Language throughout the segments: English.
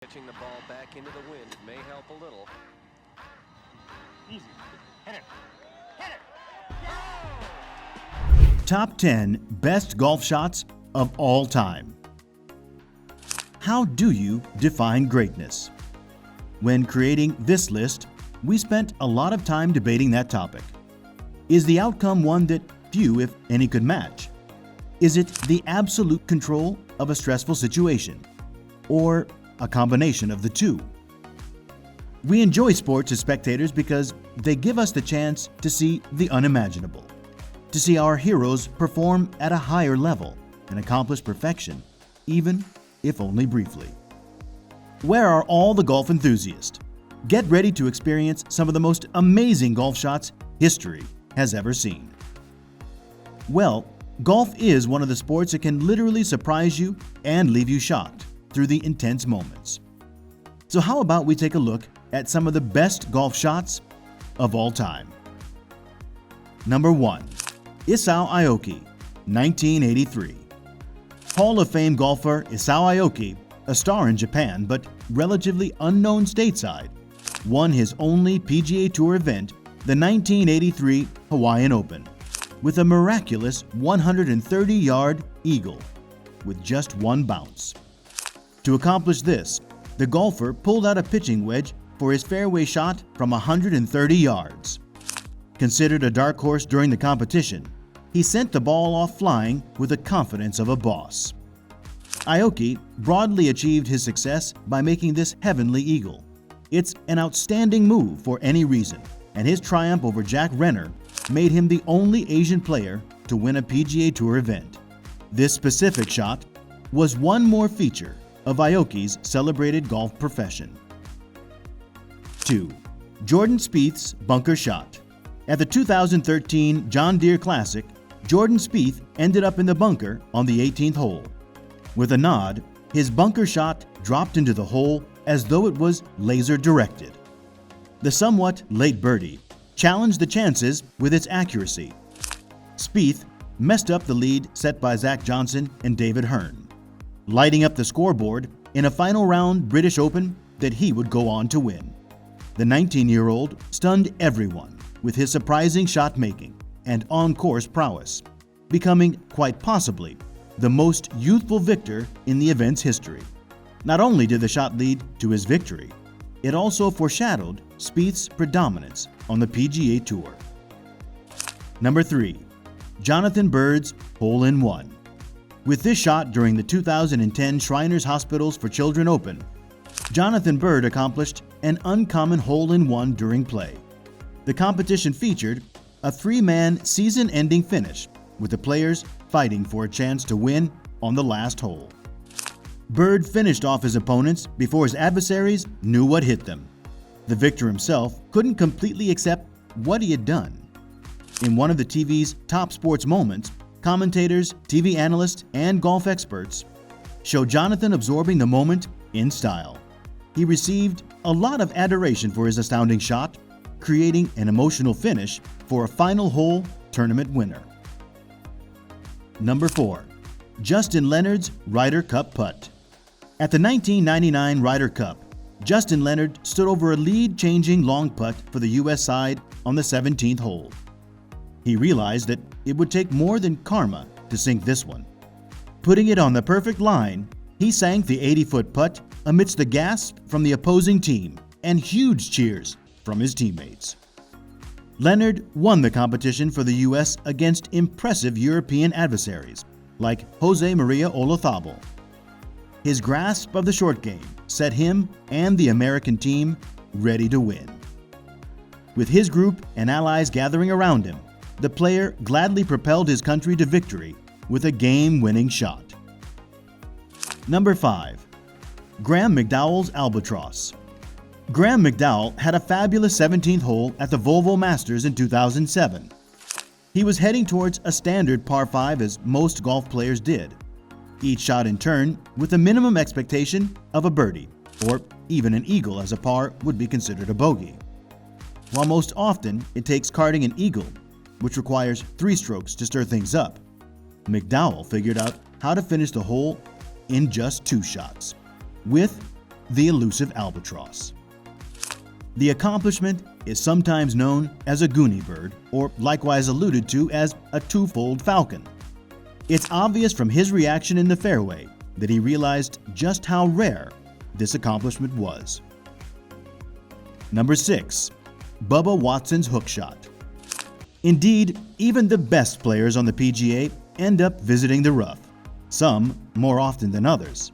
Pitching the ball back into the wind may help a little. Easy. Hit it. Hit it. Top 10 Best Golf Shots of All Time. How do you define greatness? When creating this list, we spent a lot of time debating that topic. Is the outcome one that few, if any, could match? Is it the absolute control of a stressful situation? Or a combination of the two? We enjoy sports as spectators because they give us the chance to see the unimaginable, to see our heroes perform at a higher level and accomplish perfection, even if only briefly. Where are all the golf enthusiasts? Get ready to experience some of the most amazing golf shots history has ever seen. Well, golf is one of the sports that can literally surprise you and leave you shocked through the intense moments. So how about we take a look at some of the best golf shots of all time. Number 1. Isao Aoki, 1983. Hall of Fame golfer Isao Aoki, a star in Japan but relatively unknown stateside, won his only PGA Tour event, the 1983 Hawaiian Open, with a miraculous 130-yard eagle with just one bounce. To accomplish this, the golfer pulled out a pitching wedge for his fairway shot from 130 yards. Considered a dark horse during the competition, he sent the ball off flying with the confidence of a boss. Aoki broadly achieved his success by making this heavenly eagle. It's an outstanding move for any reason, and his triumph over Jack Renner made him the only Asian player to win a PGA Tour event. This specific shot was one more feature of Aoki's celebrated golf profession. 2. Jordan Spieth's bunker shot. At the 2013 John Deere Classic, Jordan Spieth ended up in the bunker on the 18th hole. With a nod, his bunker shot dropped into the hole as though it was laser directed. The somewhat late birdie challenged the chances with its accuracy. Spieth messed up the lead set by Zach Johnson and David Hearn, lighting up the scoreboard in a final round British Open that he would go on to win. The 19-year-old stunned everyone with his surprising shot making and on-course prowess, becoming quite possibly the most youthful victor in the event's history. Not only did the shot lead to his victory, it also foreshadowed Spieth's predominance on the PGA Tour. Number 3. Jonathan Bird's hole-in-one. With this shot during the 2010 Shriners Hospitals for Children Open, Jonathan Bird accomplished an uncommon hole-in-one during play. The competition featured a three-man season-ending finish, with the players fighting for a chance to win on the last hole. Bird finished off his opponents before his adversaries knew what hit them. The victor himself couldn't completely accept what he had done. In one of the TV's top sports moments, commentators, TV analysts, and golf experts show Jonathan absorbing the moment in style. He received a lot of adoration for his astounding shot, creating an emotional finish for a final hole tournament winner. Number 4. Justin Leonard's Ryder Cup putt. At the 1999 Ryder Cup, Justin Leonard stood over a lead-changing long putt for the U.S. side on the 17th hole. He realized that it would take more than karma to sink this one. Putting it on the perfect line, he sank the 80-foot putt amidst the gasp from the opposing team and huge cheers from his teammates. Leonard won the competition for the U.S. against impressive European adversaries like Jose Maria Olazabal. His grasp of the short game set him and the American team ready to win. With his group and allies gathering around him, the player gladly propelled his country to victory with a game-winning shot. Number 5. Graham McDowell's Albatross. Graham McDowell had a fabulous 17th hole at the Volvo Masters in 2007. He was heading towards a standard par 5 as most golf players did, each shot in turn with a minimum expectation of a birdie, or even an eagle as a par would be considered a bogey. While most often it takes carding an eagle, which requires 3 strokes to stir things up, McDowell figured out how to finish the hole in just 2 shots, with the elusive Albatross. The accomplishment is sometimes known as a Goonie bird, or likewise alluded to as a twofold falcon. It's obvious from his reaction in the fairway that he realized just how rare this accomplishment was. Number 6. Bubba Watson's hook shot. Indeed, even the best players on the PGA end up visiting the rough, some more often than others.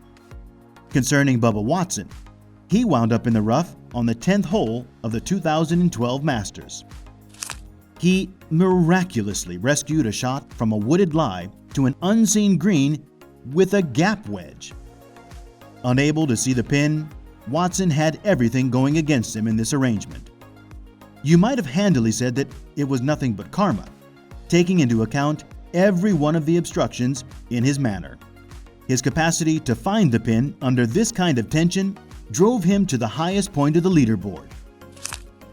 Concerning Bubba Watson, he wound up in the rough on the 10th hole of the 2012 Masters. He miraculously rescued a shot from a wooded lie to an unseen green with a gap wedge. Unable to see the pin, Watson had everything going against him in this arrangement. You might have handily said that it was nothing but karma, taking into account every one of the obstructions in his manner. His capacity to find the pin under this kind of tension drove him to the highest point of the leaderboard.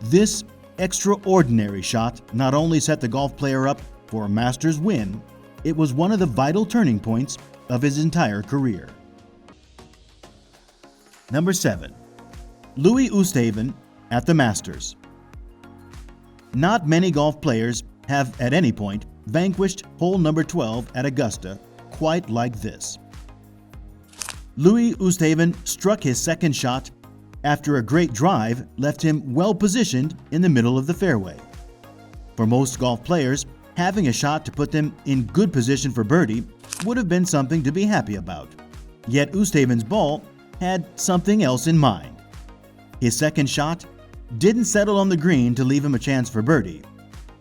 This extraordinary shot not only set the golf player up for a Masters win, it was one of the vital turning points of his entire career. Number 7. Louis Oosthuizen at the Masters. Not many golf players have at any point vanquished hole number 12 at Augusta quite like this. Louis Oosthuizen struck his second shot after a great drive left him well positioned in the middle of the fairway. For most golf players, having a shot to put them in good position for birdie would have been something to be happy about. Yet Oosthuizen's ball had something else in mind. His second shot didn't settle on the green to leave him a chance for birdie.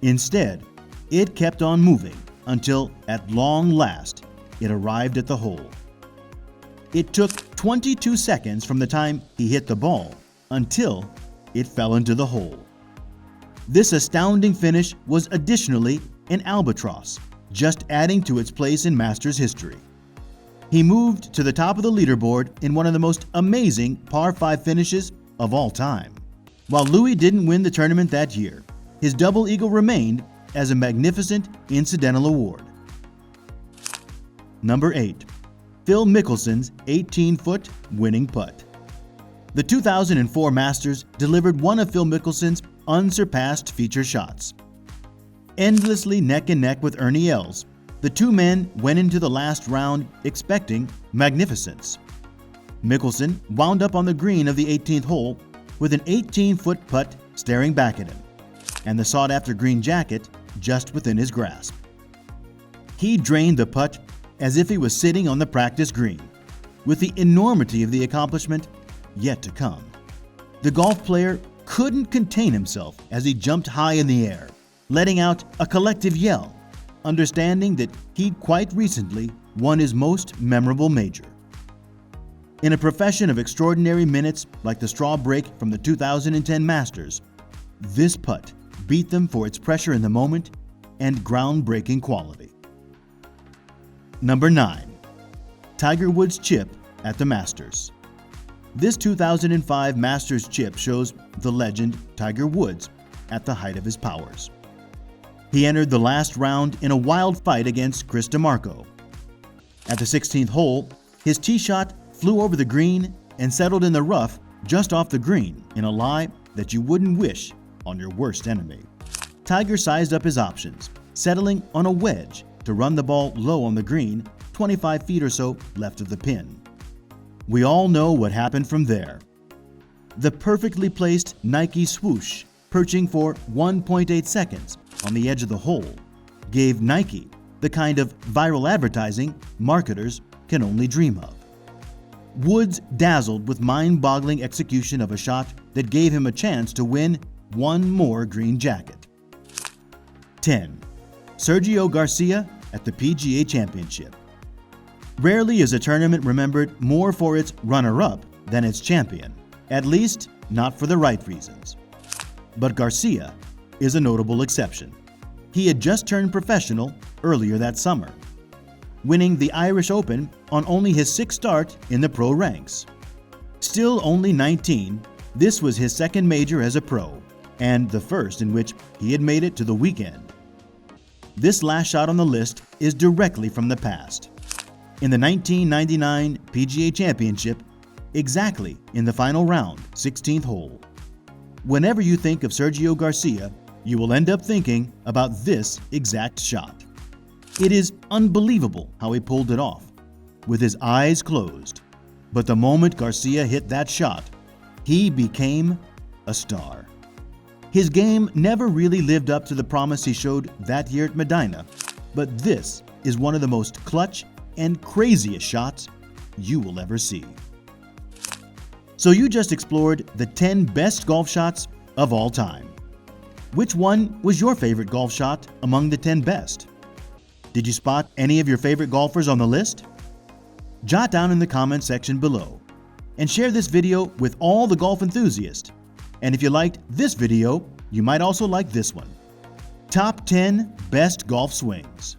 Instead, it kept on moving until, at long last, it arrived at the hole. It took 22 seconds from the time he hit the ball until it fell into the hole. This astounding finish was additionally an Albatross, just adding to its place in Masters history. He moved to the top of the leaderboard in one of the most amazing par 5 finishes of all time. While Louis didn't win the tournament that year, his double eagle remained as a magnificent incidental award. Number 8. Phil Mickelson's 18-foot winning putt. The 2004 Masters delivered one of Phil Mickelson's unsurpassed feature shots. Endlessly neck and neck with Ernie Els, the two men went into the last round expecting magnificence. Mickelson wound up on the green of the 18th hole with an 18-foot putt staring back at him, and the sought-after green jacket just within his grasp. He drained the putt as if he was sitting on the practice green, with the enormity of the accomplishment yet to come. The golf player couldn't contain himself as he jumped high in the air, letting out a collective yell, understanding that he'd quite recently won his most memorable major. In a profession of extraordinary minutes like the straw break from the 2010 Masters, this putt beat them for its pressure in the moment and groundbreaking quality. Number 9. Tiger Woods' chip at the Masters. This 2005 Masters chip shows the legend Tiger Woods at the height of his powers. He entered the last round in a wild fight against Chris DeMarco. At the 16th hole, his tee shot flew over the green and settled in the rough just off the green in a lie that you wouldn't wish on your worst enemy. Tiger sized up his options, settling on a wedge to run the ball low on the green, 25 feet or so left of the pin. We all know what happened from there. The perfectly placed Nike swoosh, perching for 1.8 seconds on the edge of the hole, gave Nike the kind of viral advertising marketers can only dream of. Woods dazzled with mind-boggling execution of a shot that gave him a chance to win one more green jacket. 10. Sergio Garcia at the PGA Championship. Rarely is a tournament remembered more for its runner-up than its champion, at least not for the right reasons. But Garcia is a notable exception. He had just turned professional earlier that summer, winning the Irish Open on only his 6th start in the pro ranks. Still only 19, this was his second major as a pro, and the first in which he had made it to the weekend. This last shot on the list is directly from the past. In the 1999 PGA Championship, exactly in the final round, 16th hole. Whenever you think of Sergio Garcia, you will end up thinking about this exact shot. It is unbelievable how he pulled it off, with his eyes closed. But the moment Garcia hit that shot, he became a star. His game never really lived up to the promise he showed that year at Medina, but this is one of the most clutch and craziest shots you will ever see. So you just explored the 10 best golf shots of all time. Which one was your favorite golf shot among the 10 best? Did you spot any of your favorite golfers on the list? Jot down in the comment section below and share this video with all the golf enthusiasts. And if you liked this video, you might also like this one. Top 10 Best Golf Swings.